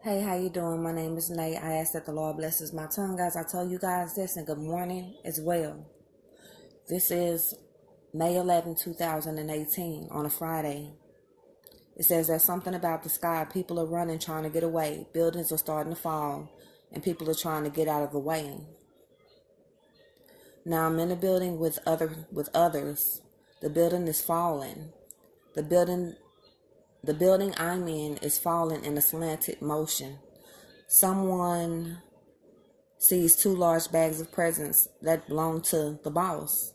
Hey, how you doing? My name is Nate. I ask that the Lord blesses my tongue, guys. I tell you guys this, and good morning as well. This is May 2018, on a Friday. It says there's something about the sky. People are running, trying to get away. Buildings are starting to fall, and people are trying to get out of the way. Now I'm in a building with others. The building is falling. The building the building I'm in is falling in a slanted motion. Someone sees two large bags of presents that belong to the boss.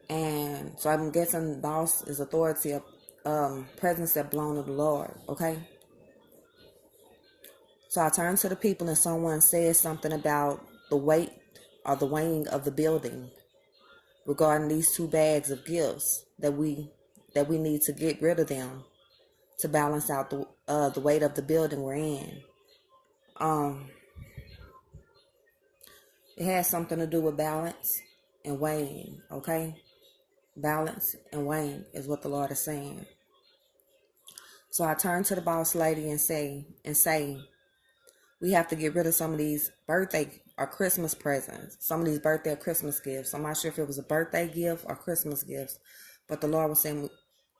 And so I'm guessing boss is authority of presents that belong to the Lord, okay? So I turn to the people and someone says something about the weight or the weighing of the building regarding these two bags of gifts that we need to get rid of them to balance out the weight of the building we're in. Um it has something to do with balance and weighing, okay? Balance and weighing is what the Lord is saying. So I turn to the boss lady and say, we have to get rid of some of these birthday or Christmas presents, some of these birthday or Christmas gifts. I'm not sure if it was a birthday gift or Christmas gifts, but the Lord was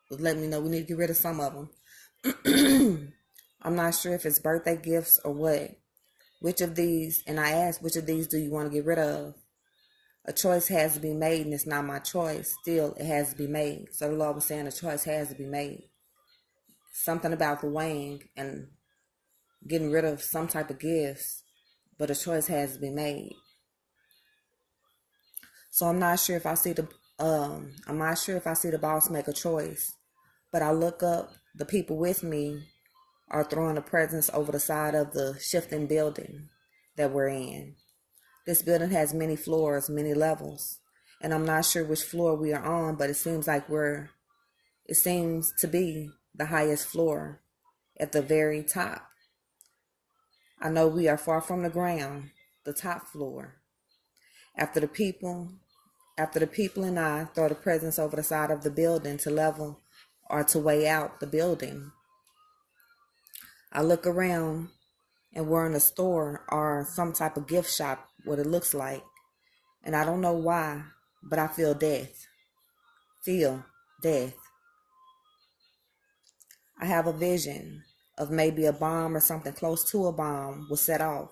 letting me know we need to get rid of some of them. I'm not sure if it's birthday gifts or what. Which of these, and I asked, which of these do you want to get rid of? A choice has to be made, and it's not my choice. Still, it has to be made. So the Lord was saying a choice has to be made. Something about the weighing and getting rid of some type of gifts, but a choice has to be made. So I'm not sure if I see the boss make a choice, but I look up. The people with me are throwing the presents over the side of the shifting building that we're in. This building has many floors, many levels, and I'm not sure which floor we are on, but it seems to be the highest floor at the very top. I know we are far from the ground, the top floor. After the people, after the people and I throw the presents over the side of the building to level or to weigh out the building, I look around and we're in a store or some type of gift shop, what it looks like, and I don't know why, but I feel death. Feel death. I have a vision of maybe a bomb or something close to a bomb was set off.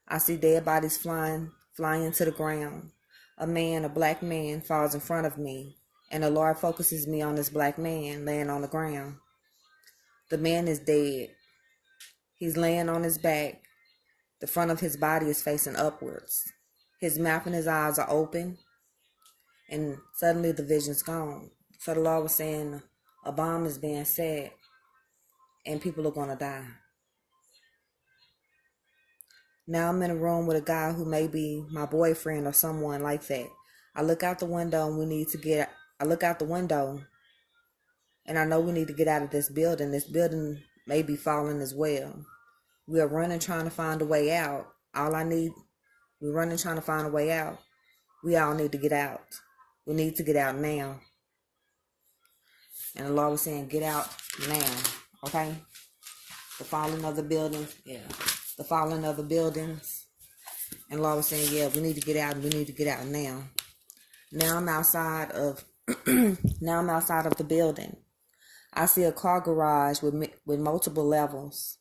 I see dead bodies flying to the ground. A black man, falls in front of me, and the Lord focuses me on this black man laying on the ground. The man is dead. He's laying on his back. The front of his body is facing upwards. His mouth and his eyes are open, and suddenly the vision's gone. So the Lord was saying a bomb is being set, and people are going to die. Now I'm in a room with a guy who may be my boyfriend or someone like that. I look out the window and I look out the window and I know we need to get out of this building. This building may be falling as well. We are running trying to find a way out. We're running trying to find a way out. We all need to get out. We need to get out now. And the Lord was saying, get out now. Okay? The falling of the buildings. Yeah. The falling of the buildings. And the Lord was saying, yeah, we need to get out and we need to get out now. Now I'm outside of the building. I see a car garage with multiple levels.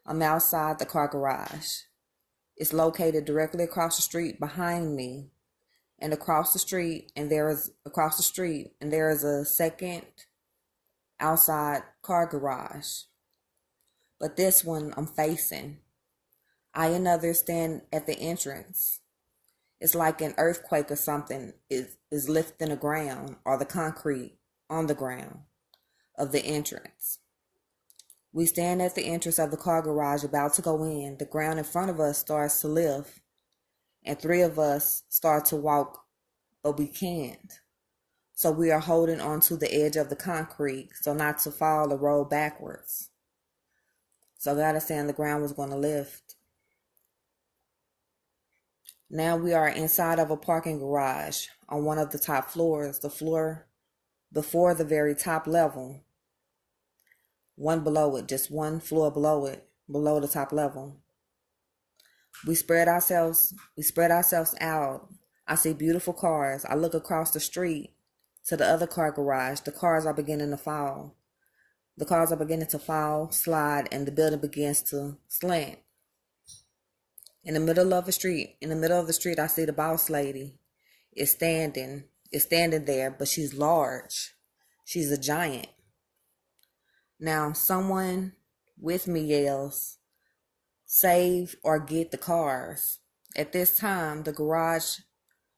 I'm outside the car garage. It's located directly across the street behind me. And across the street, and there is a second outside car garage. But this one I'm facing. I and others stand at the entrance. It's like an earthquake or something is lifting the ground or the concrete on the ground of the entrance. We stand at the entrance of the car garage about to go in. The ground in front of us starts to lift, and three of us start to walk, but we can't. So we are holding onto the edge of the concrete so not to fall or roll backwards. So God is saying the ground was going to lift. Now we are inside of a parking garage on one of the top floors, the floor before the very top level. One below it, just one floor below it. below the top level. We spread ourselves out. I see beautiful cars. I look across the street to the other car garage. The cars are beginning to fall. The cars are beginning to fall, slide, and the building begins to slant. In the middle of the street, I see the boss lady is standing there, but she's large. She's a giant. Now, someone with me yells, "Save or get the cars." At this time, the garage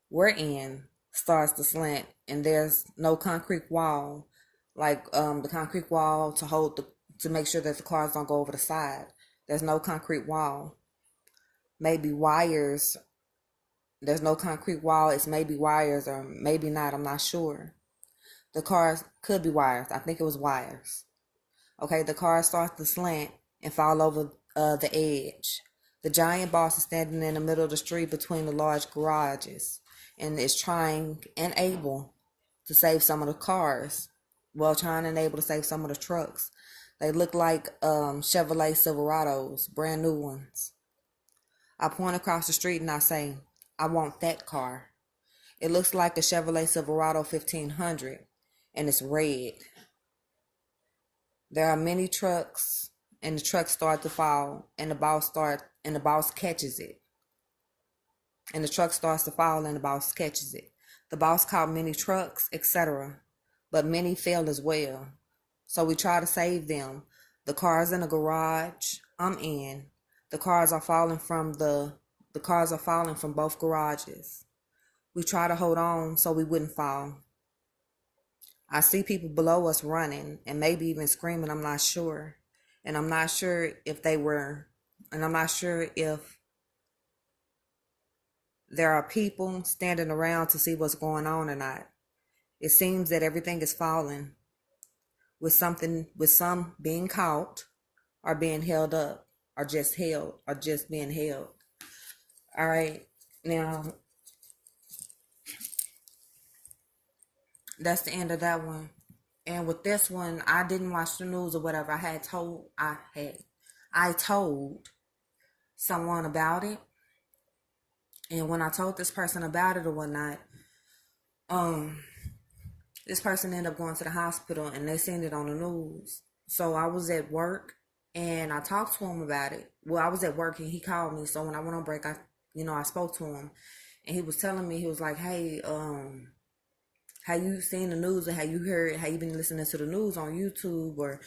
we're in starts to slant, and there's no concrete wall, like the concrete wall to make sure that the cars don't go over the side. There's no concrete wall. Maybe wires. There's no concrete wall. It's maybe wires or maybe not. I'm not sure. The cars could be wires. I think it was wires. Okay, the car starts to slant and fall over the edge. The giant boss is standing in the middle of the street between the large garages and is trying and able to save some of the cars. Well, trying and able to save some of the trucks. They look like Chevrolet Silverados, brand new ones. I point across the street and I say, "I want that car." It looks like a Chevrolet Silverado 1500 and it's red. There are many trucks and the trucks start to fall and the boss catches it. And the truck starts to fall and the boss catches it. The boss caught many trucks, etc. But many fell as well. So we try to save them. The cars in the garage I'm in. The cars are falling from both garages. We try to hold on so we wouldn't fall. I see people below us running and maybe even screaming, I'm not sure. And I'm not sure if there are people standing around to see what's going on or not. It seems that everything is falling with some being caught or being held up or just being held. All right. Now, that's the end of that one. And with this one, I didn't watch the news or whatever. I told someone about it. And when I told this person about it or whatnot, this person ended up going to the hospital and they seen it on the news. So I was at work and I talked to him about it. Well, I was at work and he called me. So when I went on break, I spoke to him and he was telling me, he was like, "Hey, have you seen the news or have you been listening to the news on YouTube or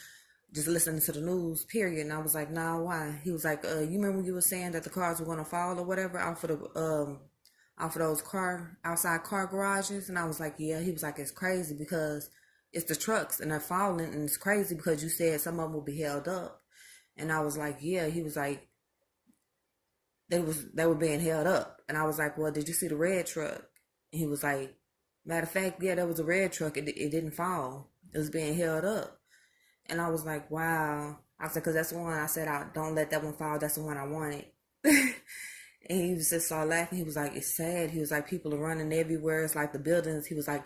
just listening to the news, period?" And I was like, "Nah, why?" He was like, "You remember when you were saying that the cars were going to fall or whatever off of those outside car garages?" And I was like, "Yeah." He was like, "It's crazy because it's the trucks and they're falling, and it's crazy because you said some of them will be held up." And I was like, "Yeah." He was like, they were being held up. And I was like, "Well, did you see the red truck?" And he was like, "Matter of fact, yeah, there was a red truck. It didn't fall. It was being held up." And I was like, "Wow." I said, "Because that's the one," I said, "I don't let that one fall. That's the one I wanted." And he was just started laughing. He was like, "It's sad." He was like, "People are running everywhere. It's like the buildings." He was like,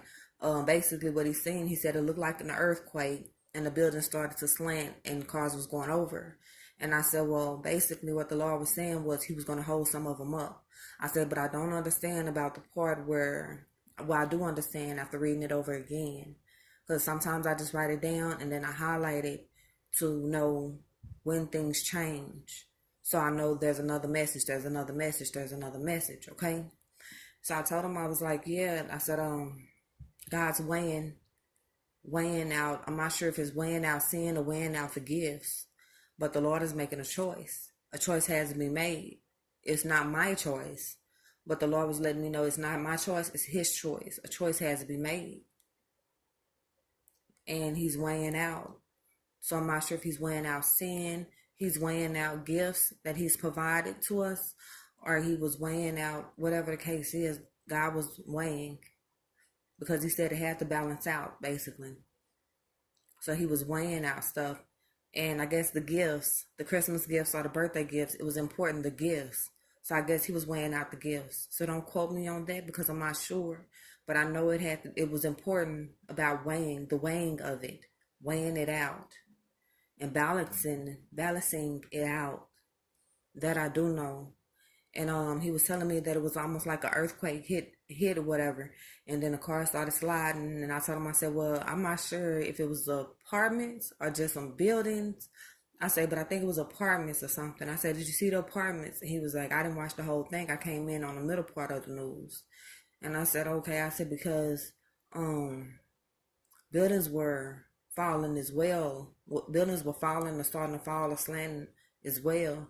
basically what he's seen, he said it looked like an earthquake and the building started to slant and cars was going over. And I said, well, basically what the Lord was saying was he was going to hold some of them up. I said, but I don't understand about the part where, well, I do understand after reading it over again. Because sometimes I just write it down and then I highlight it to know when things change. So I know there's another message, okay? So I told him, I was like, yeah, I said, God's weighing out. I'm not sure if it's weighing out sin or weighing out the gifts, but the Lord is making a choice. A choice has to be made. It's not my choice, but the Lord was letting me know it's not my choice, it's his choice. A choice has to be made. And he's weighing out. So I'm not sure if he's weighing out sin, he's weighing out gifts that he's provided to us, or he was weighing out whatever the case is. God was weighing because he said it had to balance out, basically. So he was weighing out stuff. And I guess the gifts, the Christmas gifts or the birthday gifts, it was important, the gifts. So I guess he was weighing out the gifts. So don't quote me on that because I'm not sure. But I know it was important about weighing, the weighing of it, weighing it out. and balancing it out. That I do know. And he was telling me that it was almost like an earthquake hit or whatever, and then the car started sliding. And I told him, I said, well, I'm not sure if it was apartments or just some buildings. I said, but I think it was apartments or something. I said, did you see the apartments? And he was like, I didn't watch the whole thing. I came in on the middle part of the news. And I said, okay. I said, because buildings were falling as well. Buildings were falling or starting to fall or slanting as well.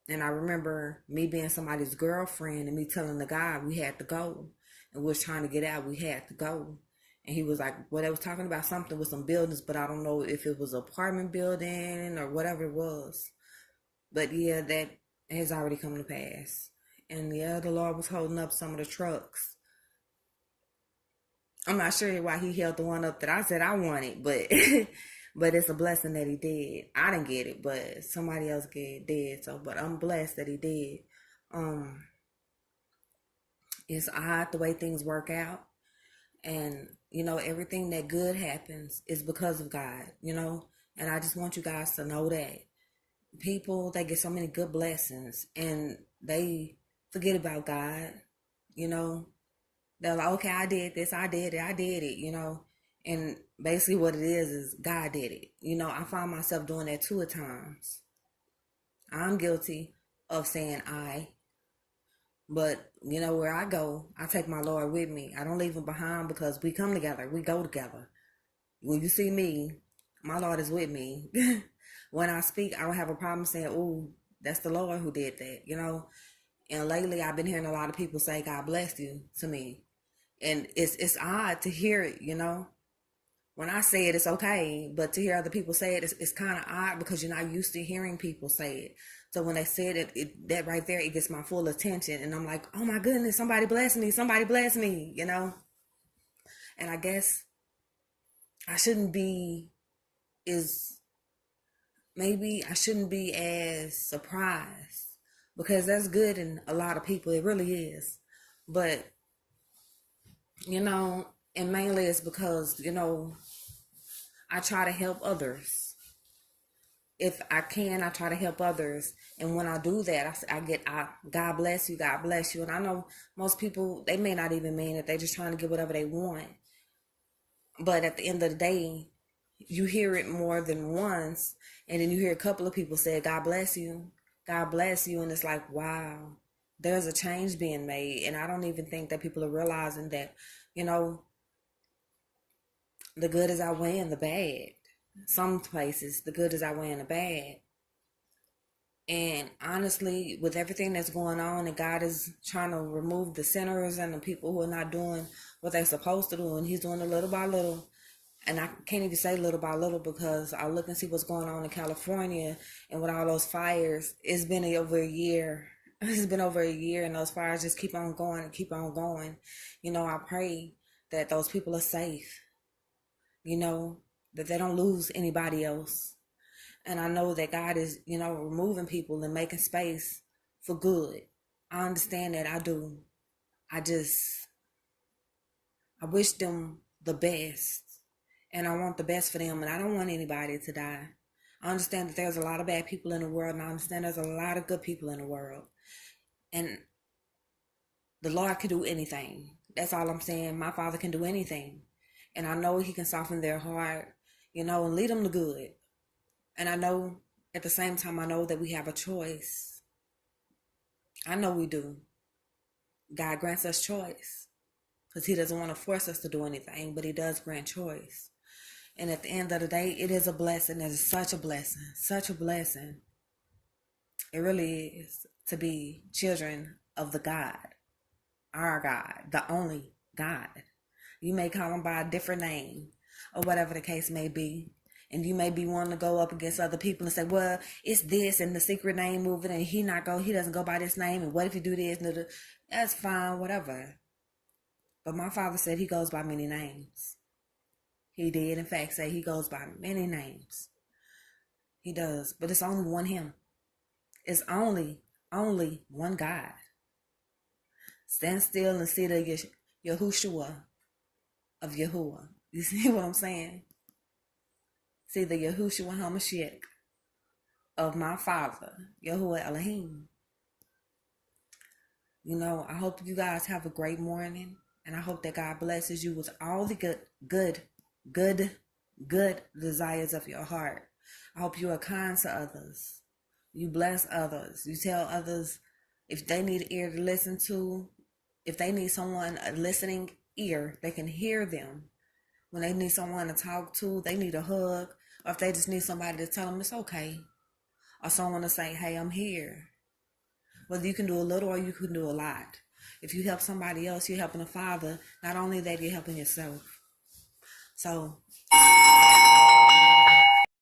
And I remember me being somebody's girlfriend and me telling the guy we had to go. And we was trying to get out. We had to go. And he was like, well, they was talking about something with some buildings, but I don't know if it was an apartment building or whatever it was. But yeah, that has already come to pass. And yeah, the Lord was holding up some of the trucks. I'm not sure why he held the one up that I said I wanted, but but it's a blessing that he did. I didn't get it, but somebody else did. So, but I'm blessed that he did. Um, it's odd the way things work out, and everything that good happens is because of God. And I just want you guys to know that people, they get so many good blessings and they forget about God. You know, they're like, okay, I did this, I did it. And basically what it is God did it. I find myself doing that too at times. I'm guilty of saying but where I go, I take my Lord with me. I don't leave him behind because we come together, we go together. When you see me, my Lord is with me. When I speak, I don't have a problem saying, "Oh, that's the Lord who did that." And lately, I've been hearing a lot of people say, "God bless you" to me, and it's odd to hear it. When I say it, it's okay, but to hear other people say it, it's kind of odd because you're not used to hearing people say it. So when they said it, that right there, it gets my full attention, and I'm like, "Oh my goodness, somebody bless me! Somebody bless me!" And I guess I shouldn't be is maybe I shouldn't be as surprised because that's good in a lot of people. It really is. But, and mainly it's because, I try to help others. If I can, I try to help others. And when I do that, God bless you, God bless you. And I know most people, they may not even mean it. They're just trying to get whatever they want. But at the end of the day, you hear it more than once, and then you hear a couple of people say, God bless you, God bless you. And it's like, wow, there's a change being made. And I don't even think that people are realizing that, the good is outweighing the bad. Some places, the good is outweighing the bad. And honestly, with everything that's going on, and God is trying to remove the sinners and the people who are not doing what they're supposed to do, and he's doing it little by little. And I can't even say little by little because I look and see what's going on in California and with all those fires. It's been over a year. It's been over a year, and those fires just keep on going and keep on going. I pray that those people are safe, that they don't lose anybody else. And I know that God is, removing people and making space for good. I understand that. I do. I wish them the best. And I want the best for them. And I don't want anybody to die. I understand that there's a lot of bad people in the world. And I understand there's a lot of good people in the world. And the Lord can do anything. That's all I'm saying. My Father can do anything. And I know he can soften their heart, and lead them to good. And I know at the same time, I know that we have a choice. I know we do. God grants us choice because he doesn't want to force us to do anything, but he does grant choice. And at the end of the day, it is a blessing. It is such a blessing, such a blessing. It really is to be children of the God, our God, the only God. You may call him by a different name or whatever the case may be. And you may be wanting to go up against other people and say, well, it's this and the secret name moving and he doesn't go by this name. And what if you do this? That's fine, whatever. But my Father said he goes by many names. He did, in fact, say he goes by many names. He does. But it's only one him. It's only one God. Stand still and see the Yahushua of Yahuwah. You see what I'm saying? See the Yahushua HaMashiach of my Father, Yahuwah Elohim. You know, I hope you guys have a great morning, and I hope that God blesses you with all the good desires of your heart. I hope you are kind to others. You bless others. You tell others if they need an ear to listen to, if they need someone, a listening ear, they can hear them. When they need someone to talk to, they need a hug, or if they just need somebody to tell them it's okay, or someone to say, hey, I'm here. Whether you can do a little or you can do a lot. If you help somebody else, you're helping the Father. Not only that, you're helping yourself. So